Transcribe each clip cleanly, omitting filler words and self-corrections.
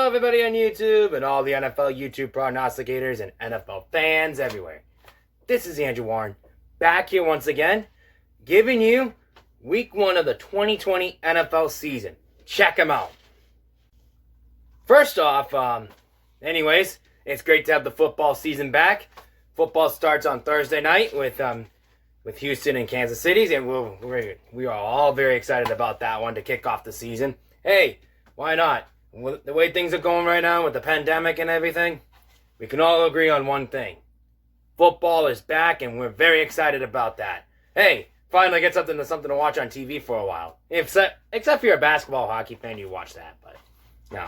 everybody on YouTube and all the NFL YouTube prognosticators and NFL fans everywhere. This is Andrew Warren, back here once again, giving you Week 1 of the 2020 NFL season. Check them out. First off, anyways, it's great to have the football season back. Football starts on Thursday night with Houston and Kansas City, and we are all very excited about that one to kick off the season. Hey, why not? The way things are going right now with the pandemic and everything, we can all agree on one thing. Football is back, and we're very excited about that. Hey, finally get something to watch on TV for a while. Except if you're a basketball hockey fan, you watch that. But no,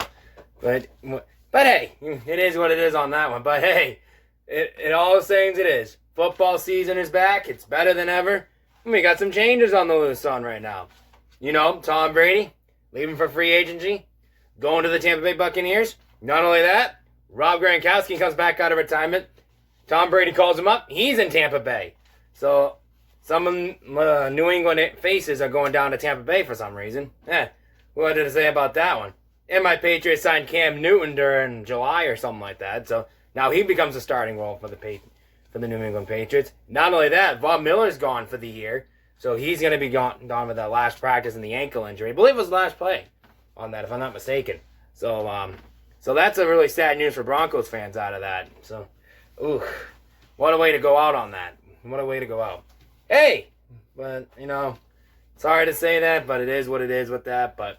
but hey, it is what it is on that one. But hey, it all the same as it is. Football season is back. It's better than ever. And we got some changes on the loose on right now. You know, Tom Brady leaving for free agency, going to the Tampa Bay Buccaneers. Not only that, Rob Gronkowski comes back out of retirement. Tom Brady calls him up. He's in Tampa Bay. So some New England faces are going down to Tampa Bay for some reason. What did I say about that one? And my Patriots signed Cam Newton during July or something like that. So now he becomes a starting role for the New England Patriots. Not only that, Von Miller's gone for the year. So he's going to be gone with that last practice and the ankle injury. I believe it was the last play on that, if I'm not mistaken. So that's a really sad news for Broncos fans out of that. So, what a way to go out on that. What a way to go out. Hey, but, sorry to say that, but it is what it is with that. But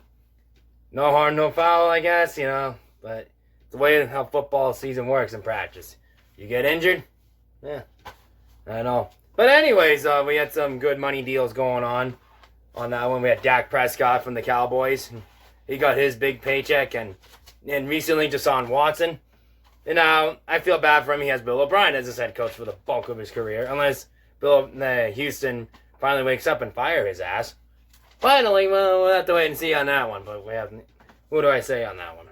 no harm, no foul, I guess, But it's the way how football season works in practice. You get injured? Yeah, I know. But anyways, we had some good money deals going on that one. We had Dak Prescott from the Cowboys. He got his big paycheck, and recently Deshaun Watson. And now I feel bad for him. He has Bill O'Brien as his head coach for the bulk of his career, unless Houston finally wakes up and fire his ass. Finally, well, we'll have to wait and see on that one. But what do I say on that one?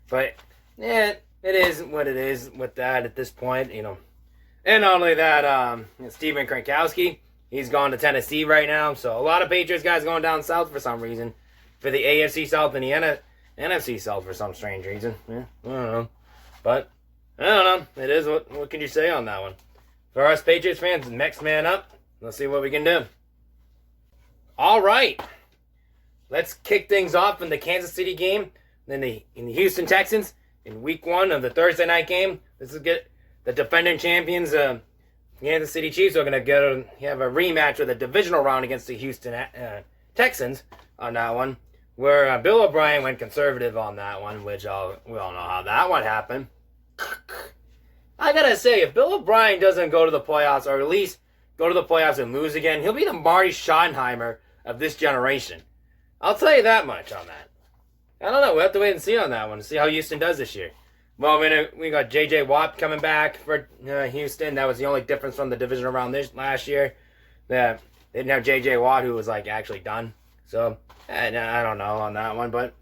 But yeah, it is what it is with that at this point, And not only that, Stephen Krankowski, he's gone to Tennessee right now. So a lot of Patriots guys going down south for some reason. For the AFC South and the NFC South for some strange reason. Yeah, I don't know. But, I don't know. It is what can you say on that one? For us Patriots fans, next man up. Let's see what we can do. All right. Let's kick things off in the Kansas City game. Then in the Houston Texans in Week 1 of the Thursday night game. This is good. The defending champions, Kansas City Chiefs, are going to have a rematch with a divisional round against the Houston Texans on that one, where Bill O'Brien went conservative on that one, which we all know how that one happened. I got to say, if Bill O'Brien doesn't go to the playoffs, or at least go to the playoffs and lose again, he'll be the Marty Schottenheimer of this generation. I'll tell you that much on that. I don't know. We'll have to wait and see on that one, see how Houston does this year. Well, we got J.J. Watt coming back for Houston. That was the only difference from the divisional round last year. They didn't have J.J. Watt, who was actually done. So, I don't know on that one. But,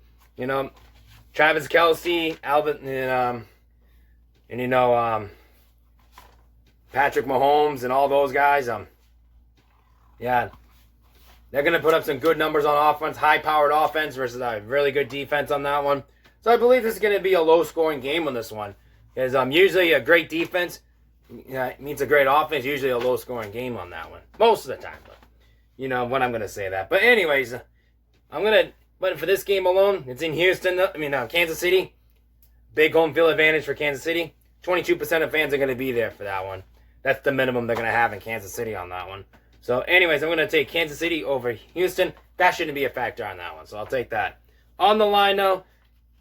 Travis Kelce, Alvin, Patrick Mahomes and all those guys. Yeah. They're going to put up some good numbers on offense, high-powered offense versus a really good defense on that one. So I believe this is going to be a low-scoring game on this one. Because usually a great defense means a great offense. Usually a low-scoring game on that one. Most of the time. But what I'm going to say that. But anyways, but for this game alone, it's in Houston. Kansas City. Big home field advantage for Kansas City. 22% of fans are going to be there for that one. That's the minimum they're going to have in Kansas City on that one. So anyways, I'm going to take Kansas City over Houston. That shouldn't be a factor on that one. So I'll take that. On the line, though,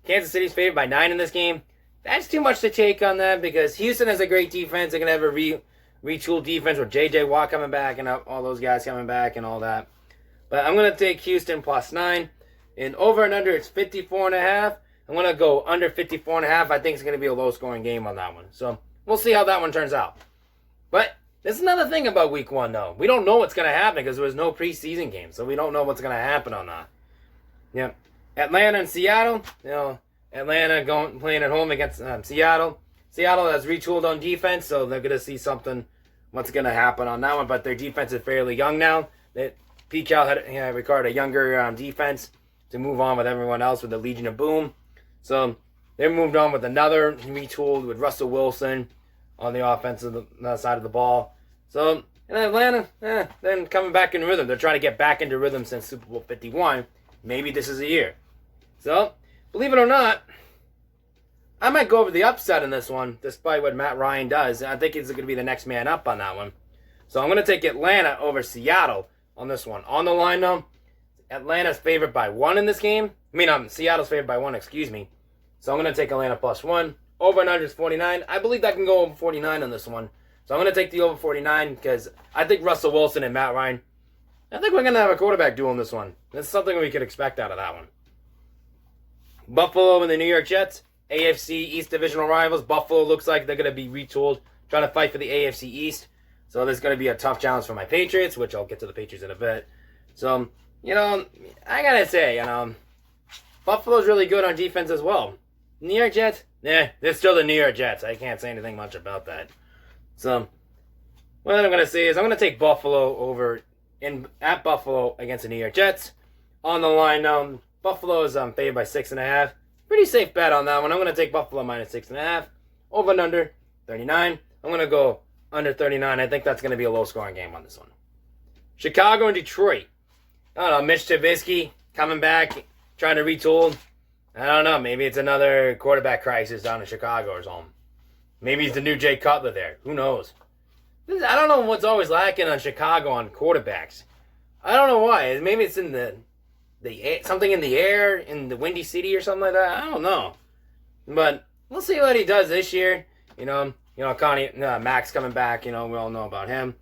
Kansas City's favored by 9 in this game. That's too much to take on that because Houston has a great defense. They're going to have a retooled defense with J.J. Watt coming back and all those guys coming back and all that. But I'm going to take Houston plus 9. And over and under, it's 54.5. I'm going to go under 54.5. I think it's going to be a low-scoring game on that one. So we'll see how that one turns out. But there's another thing about Week 1, though. We don't know what's going to happen because there was no preseason game. So we don't know what's going to happen on that. Yeah. Atlanta and Seattle. Atlanta playing at home against Seattle. Seattle has retooled on defense, so they're going to see what's going to happen on that one. But their defense is fairly young now. Pete Carroll had required a younger defense to move on with everyone else with the Legion of Boom. So they moved on with another retooled with Russell Wilson on the offensive side of the ball. So in Atlanta, then coming back in rhythm. They're trying to get back into rhythm since Super Bowl 51. Maybe this is a year. So, believe it or not, I might go over the upset in this one, despite what Matt Ryan does. I think he's going to be the next man up on that one. So I'm going to take Atlanta over Seattle on this one. On the line, though, Atlanta's favored by 1 in this game. Seattle's favored by 1, excuse me. So I'm going to take Atlanta +1. Over and under is 49. I believe I can go over 49 on this one. So I'm going to take the over 49 because I think Russell Wilson and Matt Ryan, I think we're going to have a quarterback duel in this one. That's something we could expect out of that one. Buffalo and the New York Jets, AFC East divisional rivals. Buffalo looks like they're going to be retooled, trying to fight for the AFC East. So there's going to be a tough challenge for my Patriots, which I'll get to the Patriots in a bit. So, I got to say, Buffalo's really good on defense as well. New York Jets, they're still the New York Jets. I can't say anything much about that. So, what I'm going to say is I'm going to take Buffalo over at Buffalo against the New York Jets. On the line, Buffalo is favored by 6.5. Pretty safe bet on that one. I'm going to take Buffalo -6.5. Over and under 39. I'm going to go under 39. I think that's going to be a low-scoring game on this one. Chicago and Detroit. I don't know, Mitch Trubisky coming back, trying to retool. I don't know, maybe it's another quarterback crisis down in Chicago or something. Maybe he's the new Jay Cutler there. Who knows? I don't know what's always lacking on Chicago on quarterbacks. I don't know why. Maybe it's in the something in the air in the Windy City or something like that. I don't know. But we'll see what he does this year. Max coming back. We all know about him.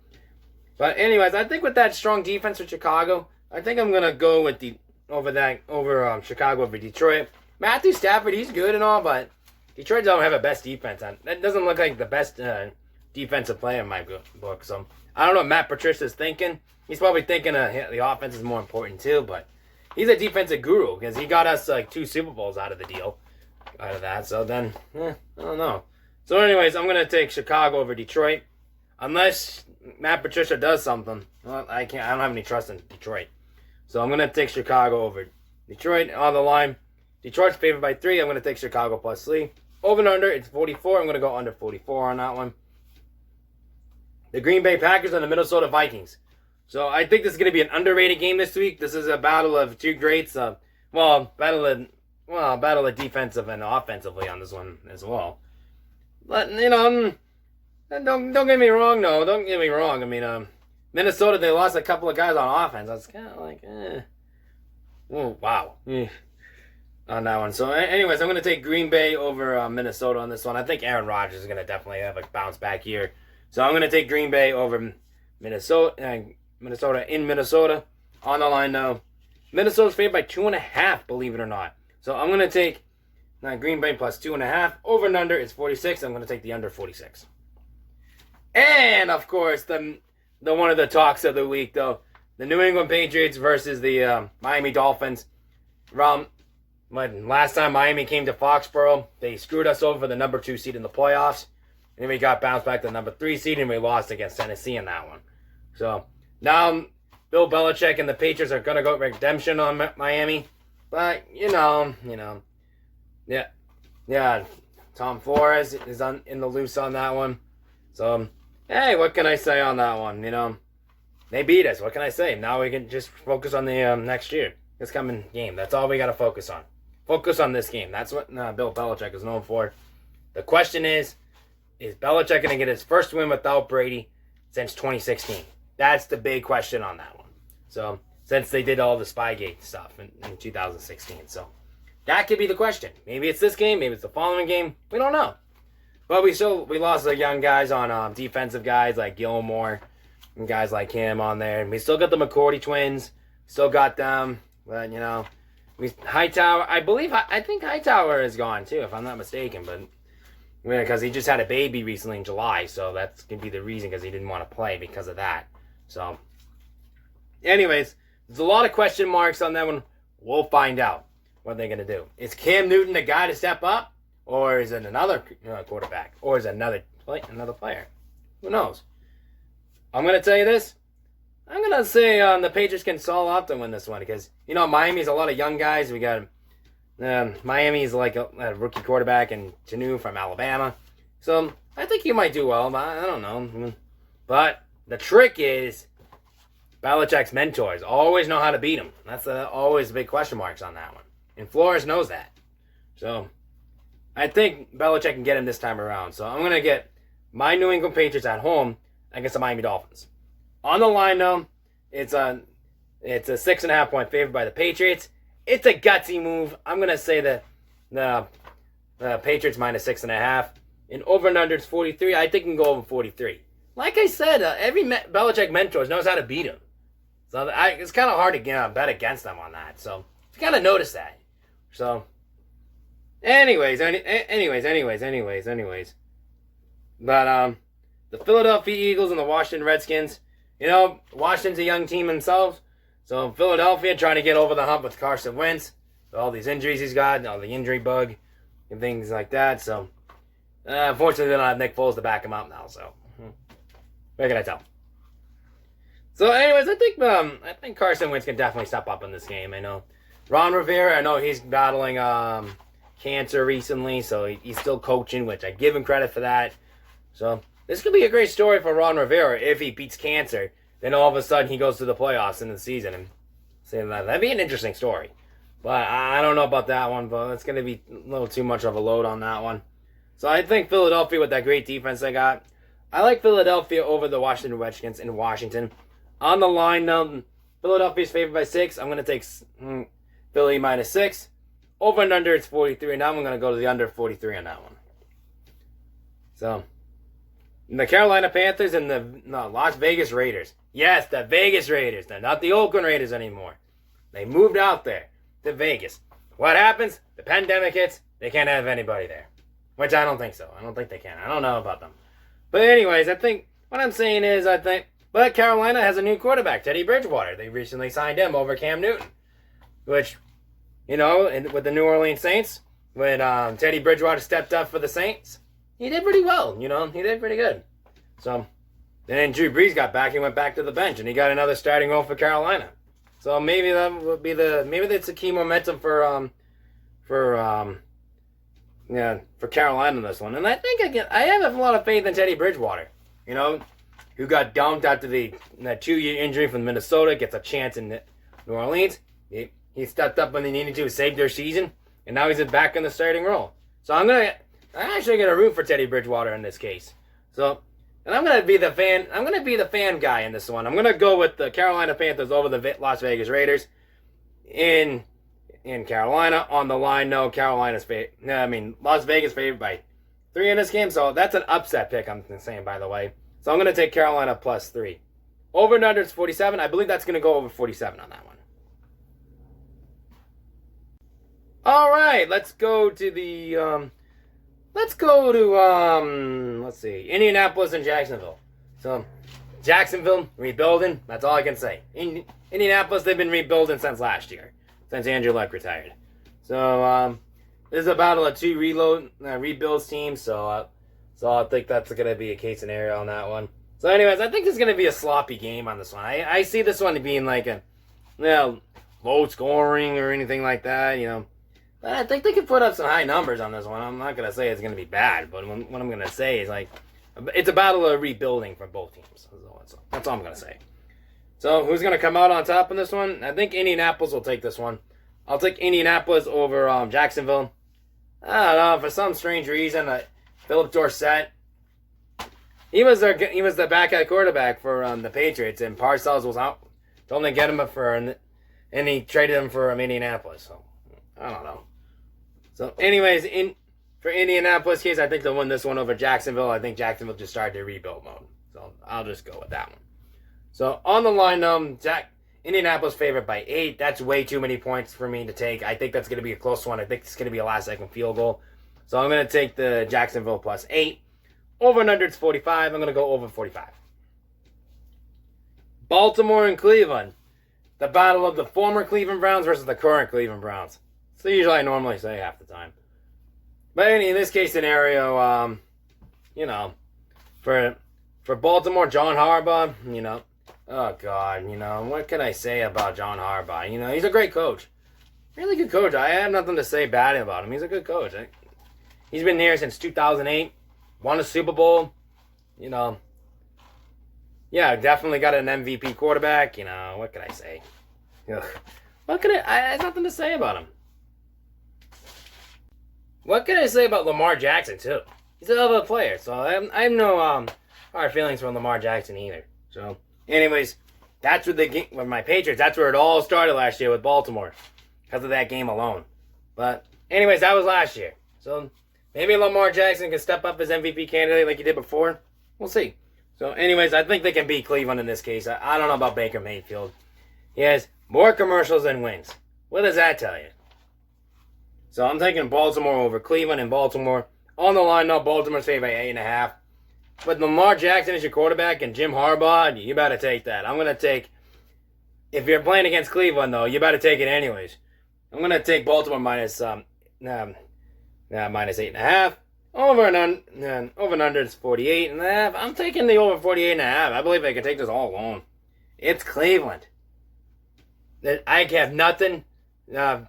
But anyways, I think with that strong defense for Chicago, I think I'm gonna go with over Chicago over Detroit. Matthew Stafford, he's good and all, but Detroit don't have a best defense. That doesn't look like the best defensive play in my book. So I don't know what Matt Patricia's thinking. He's probably thinking the offense is more important too, but he's a defensive guru because he got us like 2 Super Bowls out of the deal, out of that. So then, I don't know. So anyways, I'm gonna take Chicago over Detroit, unless Matt Patricia does something. Well, I don't have any trust in Detroit, so I'm gonna take Chicago over Detroit. On the line, Detroit's favored by 3. I'm gonna take Chicago +3. Over and under, it's 44. I'm gonna go under 44 on that one. The Green Bay Packers and the Minnesota Vikings. So I think this is going to be an underrated game this week. This is a battle of 2 greats. Battle of defensive and offensively on this one as well. But don't get me wrong. No, don't get me wrong. I mean, Minnesota, they lost a couple of guys on offense. I was kind of like, oh wow, on that one. So anyways, I'm going to take Green Bay over Minnesota on this one. I think Aaron Rodgers is going to definitely have a bounce back year. So I'm going to take Green Bay over Minnesota in Minnesota. On the line now, Minnesota's favored by 2.5, believe it or not. So I'm going to take Green Bay +2.5. Over and under is 46. I'm going to take the under 46. And of course, the one of the talks of the week, though, the New England Patriots versus the Miami Dolphins. When last time Miami came to Foxborough, they screwed us over for the number 2 seed in the playoffs. And then we got bounced back to the number 3 seed, and we lost against Tennessee in that one. So now Bill Belichick and the Patriots are going to go redemption on Miami. But, yeah. Tom Flores is in the loose on that one. So, hey, what can I say on that one? They beat us. What can I say? Now we can just focus on the next year. This coming game. That's all we got to focus on. Focus on this game. That's what Bill Belichick is known for. The question is Belichick going to get his first win without Brady since 2016? That's the big question on that one. So, since they did all the Spygate stuff in 2016. So, that could be the question. Maybe it's this game. Maybe it's the following game. We don't know. But we lost the young guys on defensive guys like Gilmore and guys like him on there. And we still got the McCourty twins. Still got them. But, Hightower, I think Hightower is gone too, if I'm not mistaken. But because he just had a baby recently in July, so that's going to be the reason, because he didn't want to play because of that. So, anyways, there's a lot of question marks on that one. We'll find out what they're going to do. Is Cam Newton the guy to step up, or is it another quarterback, or is it another player? Who knows? I'm going to tell you this. I'm going to say the Patriots can solve up to win this one, because, Miami's a lot of young guys. We got Miami's like a rookie quarterback, and Tanu from Alabama. So I think he might do well, but I don't know. But the trick is Belichick's mentors always know how to beat him. That's always big question marks on that one. And Flores knows that. So I think Belichick can get him this time around. So I'm going to get my New England Patriots at home against the Miami Dolphins. On the line, though, it's a 6.5 point favorite by the Patriots. It's a gutsy move. I'm going to say that the Patriots minus 6.5. And over and under is 43. I think we can go over 43. Like I said, every Belichick mentor knows how to beat him. So it's kind of hard to bet against them on that. So you kind of notice that. So, anyways. But the Philadelphia Eagles and the Washington Redskins. You know, Washington's a young team themselves. So Philadelphia trying to get over the hump with Carson Wentz. With all these injuries he's got, all the injury bug, and things like that. So, unfortunately, they don't have Nick Foles to back him up now. So, what can I tell? So, anyways, I think Carson Wentz can definitely step up in this game. I know Ron Rivera, I know he's battling cancer recently, so he's still coaching, which I give him credit for that. So, this could be a great story for Ron Rivera if he beats cancer. Then all of a sudden he goes to the playoffs in the season. And that'd be an interesting story. But I don't know about that one, but it's going to be a little too much of a load on that one. So I think Philadelphia with that great defense they got. I like Philadelphia over the Washington Redskins in Washington. On the line, Philadelphia's favored by 6. I'm going to take Philly minus 6. Over and under, it's 43. Now I'm going to go to the under 43 on that one. So, the Carolina Panthers and the Las Vegas Raiders. Yes, the Vegas Raiders. They're not the Oakland Raiders anymore. They moved out there to Vegas. What happens? The pandemic hits. They can't have anybody there. Which I don't think so. I don't think they can. I don't know about them. But anyways, I think what I'm saying is but Carolina has a new quarterback, Teddy Bridgewater. They recently signed him over Cam Newton. Which, with the New Orleans Saints, when Teddy Bridgewater stepped up for the Saints, he did pretty well. He did pretty good. So, then Drew Brees got back. He went back to the bench, and he got another starting role for Carolina. So maybe that would be maybe that's a key momentum for Carolina in this one. And I think I have a lot of faith in Teddy Bridgewater. Who got dumped after that 2-year injury from Minnesota, gets a chance in New Orleans. He stepped up when they needed to save their season, and now he's back in the starting role. So I'm actually gonna root for Teddy Bridgewater in this case. So, and I'm gonna be the fan guy in this one. I'm gonna go with the Carolina Panthers over the Las Vegas Raiders in Carolina. On the line, no, Las Vegas favored by 3 in this game. So that's an upset pick. I'm saying, by the way. So I'm gonna take Carolina plus 3. Over and under is 47. I believe that's gonna go over 47 on that one. All right, let's go to let's see, Indianapolis and Jacksonville. So, Jacksonville, rebuilding, that's all I can say. Indianapolis, they've been rebuilding since last year, since Andrew Luck retired. So, this is a battle of 2 rebuilds teams, so I think that's going to be a case scenario on that one. So, anyways, I think it's going to be a sloppy game on this one. I see this one being like a, low scoring or anything like that, But I think they could put up some high numbers on this one. I'm not going to say it's going to be bad, but what I'm going to say is, it's a battle of rebuilding for both teams. That's all I'm going to say. So, who's going to come out on top in this one? I think Indianapolis will take this one. I'll take Indianapolis over Jacksonville. I don't know, for some strange reason, Philip Dorsett, he was the backup quarterback for the Patriots, and Parcells was out to only get him and he traded him for Indianapolis. So, I don't know. So, anyways, for Indianapolis case, I think they'll win this one over Jacksonville. I think Jacksonville just started their rebuild mode. So, I'll just go with that one. So, on the line, Indianapolis favored by 8. That's way too many points for me to take. I think that's going to be a close one. I think it's going to be a last-second field goal. So, I'm going to take the Jacksonville plus 8. Over and under, it's 45. I'm going to go over 45. Baltimore and Cleveland. The battle of the former Cleveland Browns versus the current Cleveland Browns. So usually I normally say half the time. But in this case scenario, for Baltimore, John Harbaugh, oh God, what can I say about John Harbaugh? He's a great coach. really good coach. I have nothing to say bad about him. He's a good coach. He's been here since 2008. Won a Super Bowl. You know. Yeah, definitely got an MVP quarterback. You know, what can I say? Ugh. I have nothing to say about him. What can I say about Lamar Jackson, too? He's a hell of a player, so I have no hard feelings for Lamar Jackson either. So, anyways, that's with my Patriots. That's where it all started last year with Baltimore, because of that game alone. But, anyways, that was last year. So, maybe Lamar Jackson can step up as MVP candidate like he did before. We'll see. So, anyways, I think they can beat Cleveland in this case. I don't know about Baker Mayfield. He has more commercials than wins. What does that tell you? So, I'm taking Baltimore over Cleveland, and Baltimore on the line now. Baltimore's favored by 8.5. But Lamar Jackson is your quarterback, and Jim Harbaugh, you better take that. I'm going to take, if you're playing against Cleveland, though, you better take it anyways. I'm going to take Baltimore minus 8.5. Over and under is 48.5. I'm taking the over 48.5. I believe they can take this all alone. It's Cleveland. I have nothing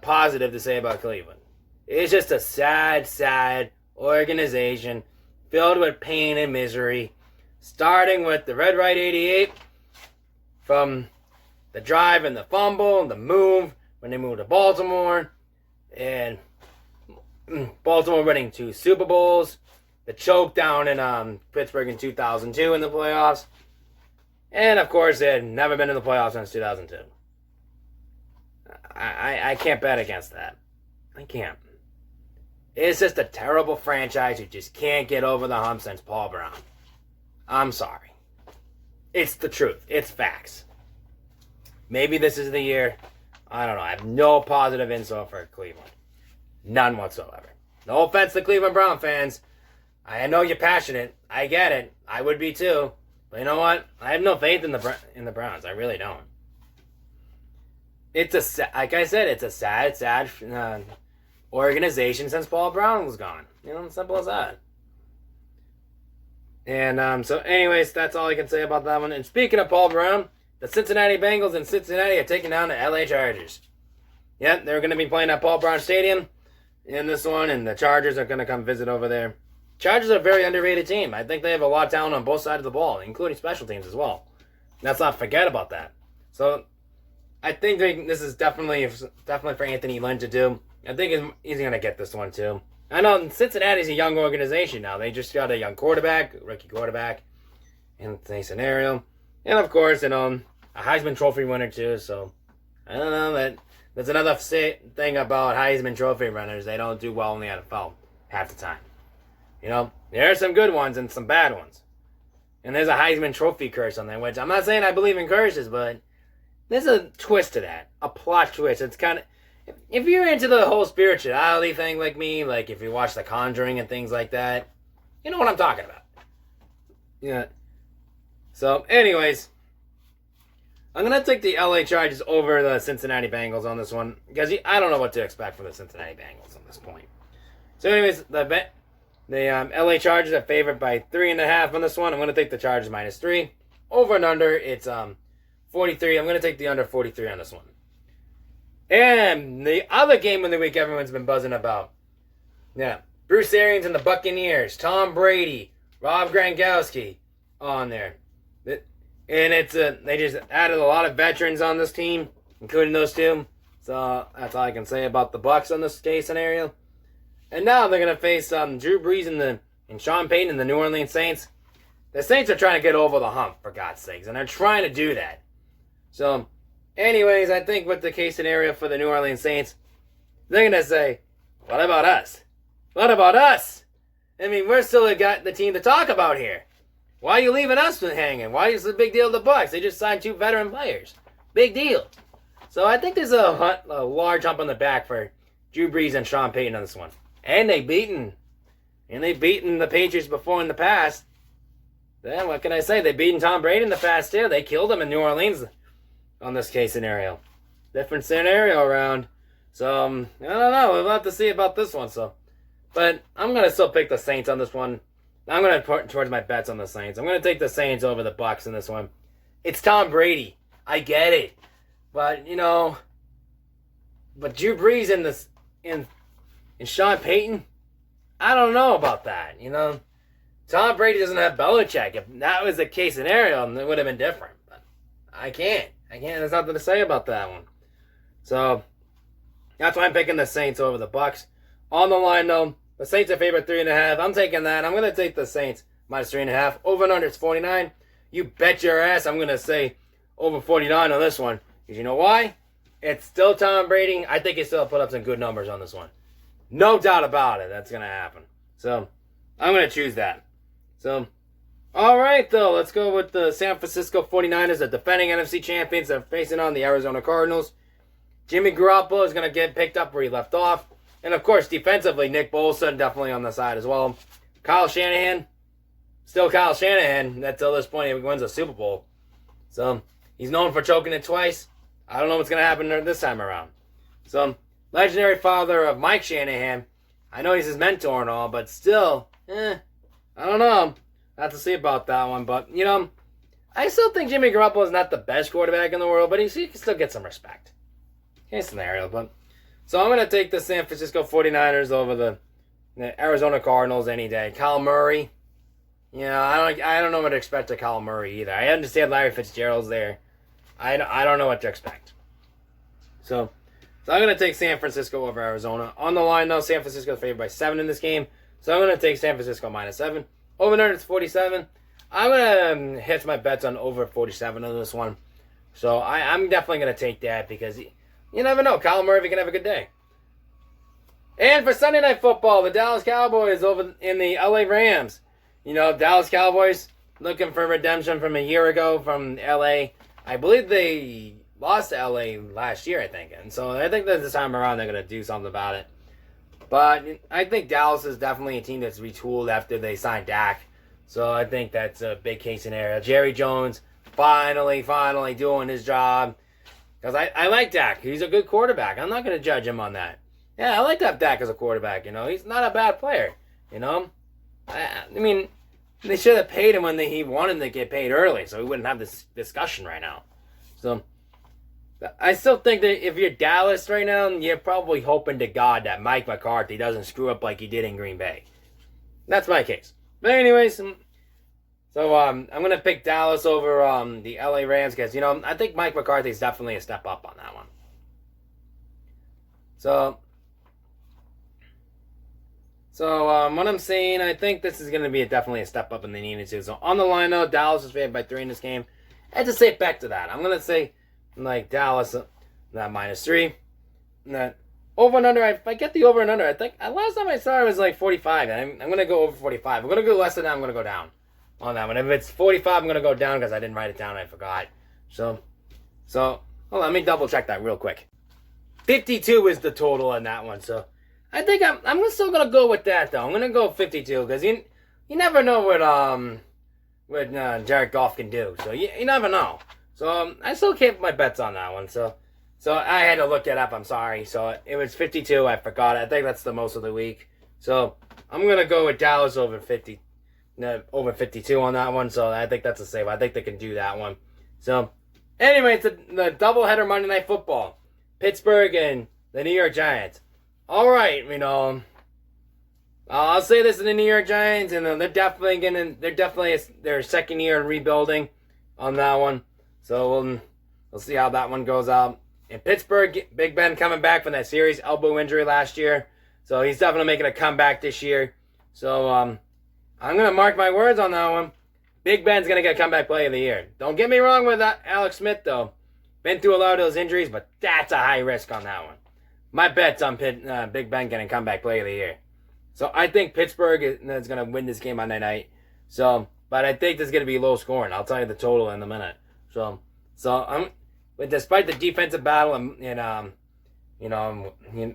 positive to say about Cleveland. It's just a sad, sad organization filled with pain and misery. Starting with the Red Right 88, from the drive and the fumble and the move when they moved to Baltimore, and Baltimore winning 2 Super Bowls, the choke down in Pittsburgh in 2002 in the playoffs, and of course they had never been in the playoffs since 2002. I can't bet against that. I can't. It's just a terrible franchise who just can't get over the hump since Paul Brown. I'm sorry. It's the truth. It's facts. Maybe this is the year. I don't know. I have no positive info for Cleveland. None whatsoever. No offense to Cleveland Brown fans. I know you're passionate. I get it. I would be too. But you know what? I have no faith in the Browns. I really don't. Like I said, it's a sad, sad organization since Paul Brown was gone. You know, simple as that. And so, anyways, that's all I can say about that one. And speaking of Paul Brown, the Cincinnati Bengals in Cincinnati are taking down the LA Chargers. Yep, they're going to be playing at Paul Brown Stadium in this one, and the Chargers are going to come visit over there. Chargers are a very underrated team. I think they have a lot of talent on both sides of the ball, including special teams as well. Let's not forget about that. So, I think this is definitely for Anthony Lynn to do. I think he's going to get this one too. I know Cincinnati's a young organization now. They just got a young quarterback, rookie quarterback, in the scenario. And of course, a Heisman Trophy winner too. So, I don't know. That's another thing about Heisman Trophy runners. They don't do well in the NFL half the time. You know, there are some good ones and some bad ones. And there's a Heisman Trophy curse on there, which I'm not saying I believe in curses, but there's a twist to that. A plot twist. It's kind of, if you're into the whole spirituality thing like me, like if you watch The Conjuring and things like that, you know what I'm talking about. Yeah. So, anyways, I'm going to take the LA Chargers over the Cincinnati Bengals on this one, because I don't know what to expect from the Cincinnati Bengals on this point. So, anyways, the LA Chargers are favored by 3.5 on this one. I'm going to take the Chargers minus 3. Over and under, it's 43. I'm going to take the under 43 on this one. And the other game of the week everyone's been buzzing about. Yeah. Bruce Arians and the Buccaneers. Tom Brady. Rob Gronkowski on there. And they just added a lot of veterans on this team, including those two. So that's all I can say about the Bucs on this case scenario. And now they're going to face Drew Brees and Sean Payton and the New Orleans Saints. The Saints are trying to get over the hump, for God's sakes. And they're trying to do that. So, anyways, I think with the case scenario for the New Orleans Saints, they're going to say, what about us? What about us? I mean, we're still got the team to talk about here. Why are you leaving us hanging? Why is it a big deal to the Bucs? They just signed 2 veteran players. Big deal. So I think there's a large hump on the back for Drew Brees and Sean Payton on this one. And they've beaten the Patriots before in the past. Then what can I say? They've beaten Tom Brady in the past too. They killed him in New Orleans on this case scenario. Different scenario around. So, I don't know. We'll have to see about this one. But I'm going to still pick the Saints on this one. I'm going to put towards my bets on the Saints. I'm going to take the Saints over the Bucs in this one. It's Tom Brady. I get it. But, But Drew Brees and Sean Payton, I don't know about that. Tom Brady doesn't have Belichick. If that was the case scenario, it would have been different. But I can't. There's nothing to say about that one. So that's why I'm picking the Saints over the Bucks. On the line though, the Saints are favored 3.5. I'm taking that. I'm going to take the Saints minus 3.5. Over and under is 49. You bet your ass I'm going to say over 49 on this one. Because you know why? It's still Tom Brady. I think he still put up some good numbers on this one. No doubt about it. That's going to happen. So I'm going to choose that. So, all right, though. Let's go with the San Francisco 49ers, the defending NFC champions. They're facing on the Arizona Cardinals. Jimmy Garoppolo is going to get picked up where he left off. And, of course, defensively, Nick Bosa definitely on the side as well. Kyle Shanahan, still Kyle Shanahan. Until this point, he wins a Super Bowl. So, he's known for choking it twice. I don't know what's going to happen this time around. So, legendary father of Mike Shanahan. I know he's his mentor and all, but still, I don't know. Not to see about that one, but, I still think Jimmy Garoppolo is not the best quarterback in the world, but he can still get some respect. Case scenario, but... So I'm going to take the San Francisco 49ers over the Arizona Cardinals any day. Kyle Murray, I don't know what to expect of Kyle Murray either. I understand Larry Fitzgerald's there. I don't know what to expect. So I'm going to take San Francisco over Arizona. On the line, though, San Francisco favored by 7 in this game. So I'm going to take San Francisco minus 7. Over and under is 47. I'm going to hitch my bets on over 47 on this one. So I'm definitely going to take that because you never know. Kyle Murray can have a good day. And for Sunday Night Football, the Dallas Cowboys over in the LA Rams. Dallas Cowboys looking for redemption from a year ago from LA. I believe they lost to LA last year, I think. And so I think that this time around they're going to do something about it. But I think Dallas is definitely a team that's retooled after they signed Dak. So I think that's a big case scenario. Jerry Jones finally doing his job. Because I like Dak. He's a good quarterback. I'm not going to judge him on that. Yeah, I like to have Dak as a quarterback. He's not a bad player. I mean, they should have paid him when he wanted to get paid early, so we wouldn't have this discussion right now. So I still think that if you're Dallas right now, you're probably hoping to God that Mike McCarthy doesn't screw up like he did in Green Bay. That's my case. But anyways, so I'm going to pick Dallas over the LA Rams because, I think Mike McCarthy is definitely a step up on that one. So what I'm saying, I think this is going to be definitely a step up in the needed to. So on the line, though, Dallas is favored by 3 in this game. I have to say back to that. I'm going to say, Dallas, that minus 3. That over and under, if I get the over and under, I think last time I saw it was 45. And I'm going to go over 45. I'm going to go less than that, I'm going to go down on that one. If it's 45, I'm going to go down because I didn't write it down. I forgot. So hold on, let me double check that real quick. 52 is the total on that one. So I think I'm still going to go with that, though. I'm going to go 52 because you never know what Jared Goff can do. So you never know. So I still keep my bets on that one. So I had to look it up. I'm sorry. So it was 52. I forgot. I think that's the most of the week. So I'm going to go with Dallas over 50. Over 52 on that one, so I think that's a save. I think they can do that one. So, anyway, it's the doubleheader Monday Night Football. Pittsburgh and the New York Giants. All right, I'll say this in the New York Giants, and they're definitely their second year in rebuilding on that one. So we'll see how that one goes out. In Pittsburgh, Big Ben coming back from that serious elbow injury last year, so he's definitely making a comeback this year. So I'm going to mark my words on that one. Big Ben's going to get comeback play of the year. Don't get me wrong with that, Alex Smith, though. Been through a lot of those injuries, but that's a high risk on that one. My bet's on Big Ben getting comeback play of the year. So I think Pittsburgh is going to win this game Monday night. So, but I think this is going to be low scoring. I'll tell you the total in a minute. So but despite the defensive battle in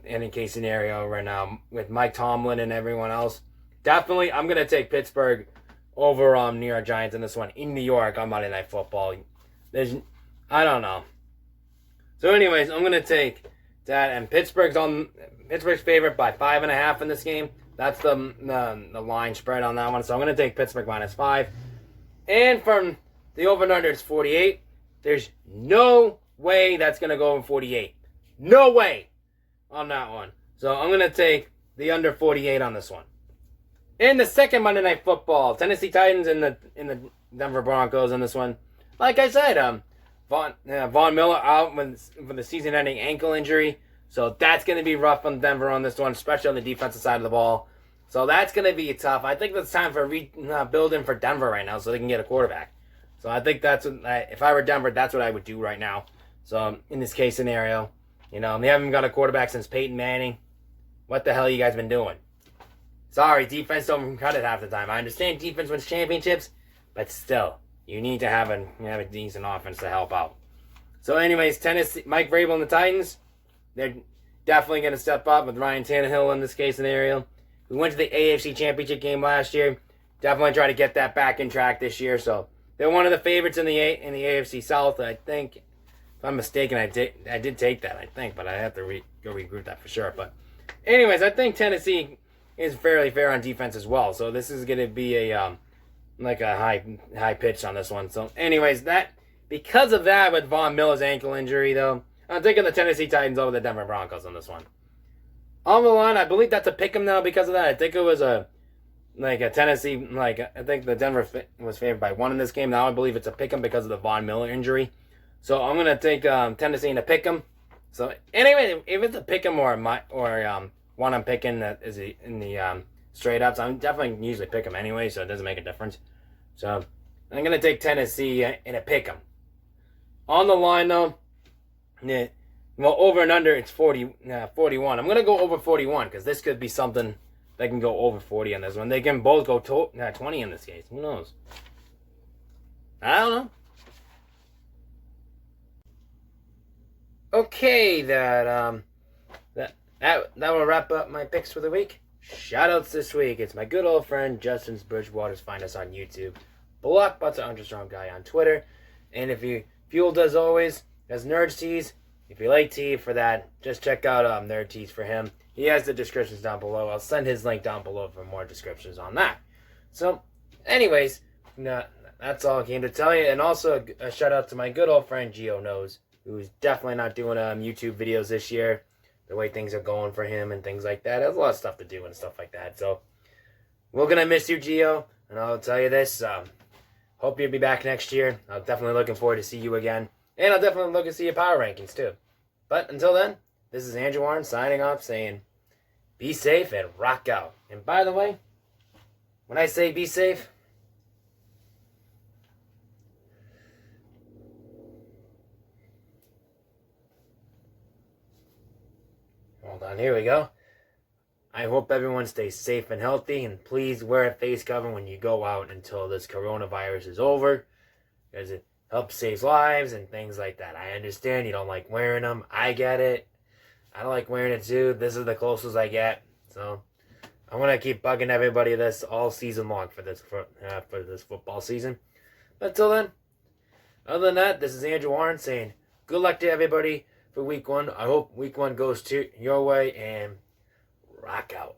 any case scenario right now with Mike Tomlin and everyone else, definitely, I'm going to take Pittsburgh over New York Giants in this one in New York on Monday Night Football. I don't know. So anyways, I'm going to take that, and Pittsburgh's favorite by 5.5 in this game. That's the line spread on that one. So I'm going to take Pittsburgh minus 5. And from the over-under, it's 48. There's no way that's going to go over 48. No way. on that one. So I'm going to take the under 48 on this one. In the second Monday Night Football, Tennessee Titans and the Denver Broncos in this one. Like I said, Von Miller out with the season-ending ankle injury. So that's going to be rough on Denver on this one, especially on the defensive side of the ball. So that's going to be tough. I think it's time for building for Denver right now so they can get a quarterback. So I think that's what if I were Denver, that's what I would do right now. So in this case scenario, they haven't got a quarterback since Peyton Manning. What the hell you guys been doing? Sorry, defense don't cut it half the time. I understand defense wins championships, but still, you need to have a decent offense to help out. So anyways, Tennessee, Mike Vrabel and the Titans, they're definitely going to step up with Ryan Tannehill in this case scenario. We went to the AFC Championship game last year. Definitely try to get that back in track this year. So they're one of the favorites in the AFC South. I think, if I'm mistaken, I did take that. I think, but I have to go regroup that for sure. But anyways, I think Tennessee is fairly fair on defense as well. So this is going to be a high pitch on this one. So anyways, because of that with Von Miller's ankle injury though, I'm taking the Tennessee Titans over the Denver Broncos on this one. On the line, I believe that's a pick'em now because of that. I think it was a Tennessee, I think the Denver was favored by 1 in this game. Now I believe it's a pick'em because of the Von Miller injury. So I'm going to take Tennessee in a pick'em. So anyway, if it's a pick'em or one I'm picking that is in the straight ups, I'm definitely usually pick them anyway, so it doesn't make a difference. So I'm going to take Tennessee in a pick 'em. On the line, though, over and under, it's 41. I'm going to go over 41 because this could be something they can go over 40 on this one. They can both go 20 in this case. Who knows? I don't know. Okay, that will wrap up my picks for the week. Shoutouts this week. It's my good old friend Justin's Bridgewater's. Find us on YouTube. Blockbuster_Strong Guy on Twitter. And if you fueled as always, as Nerd Tees. If you like tea for that, just check out Nerd Tees for him. He has the descriptions down below. I'll send his link down below for more descriptions on that. So, anyways, that's all I came to tell you. And also a shout out to my good old friend Gio Knows, who's definitely not doing YouTube videos this year. The way things are going for him and things like that. There's a lot of stuff to do and stuff like that. So, we're going to miss you, Gio. And I'll tell you this. Hope you'll be back next year. I'm definitely looking forward to see you again. And I'll definitely look to see your power rankings, too. But until then, this is Andrew Warren signing off saying, be safe and rock out. And by the way, when I say be safe, hold on, here we go. I hope everyone stays safe and healthy, and please wear a face cover when you go out until this coronavirus is over, because it helps save lives and things like that. I understand you don't like wearing them. I get it. I don't like wearing it too. This is the closest I get. So I'm going to keep bugging everybody this all season long for this football season. But until then, other than that, this is Andrew Warren saying good luck to everybody for week 1. I hope week 1 goes to your way and rock out.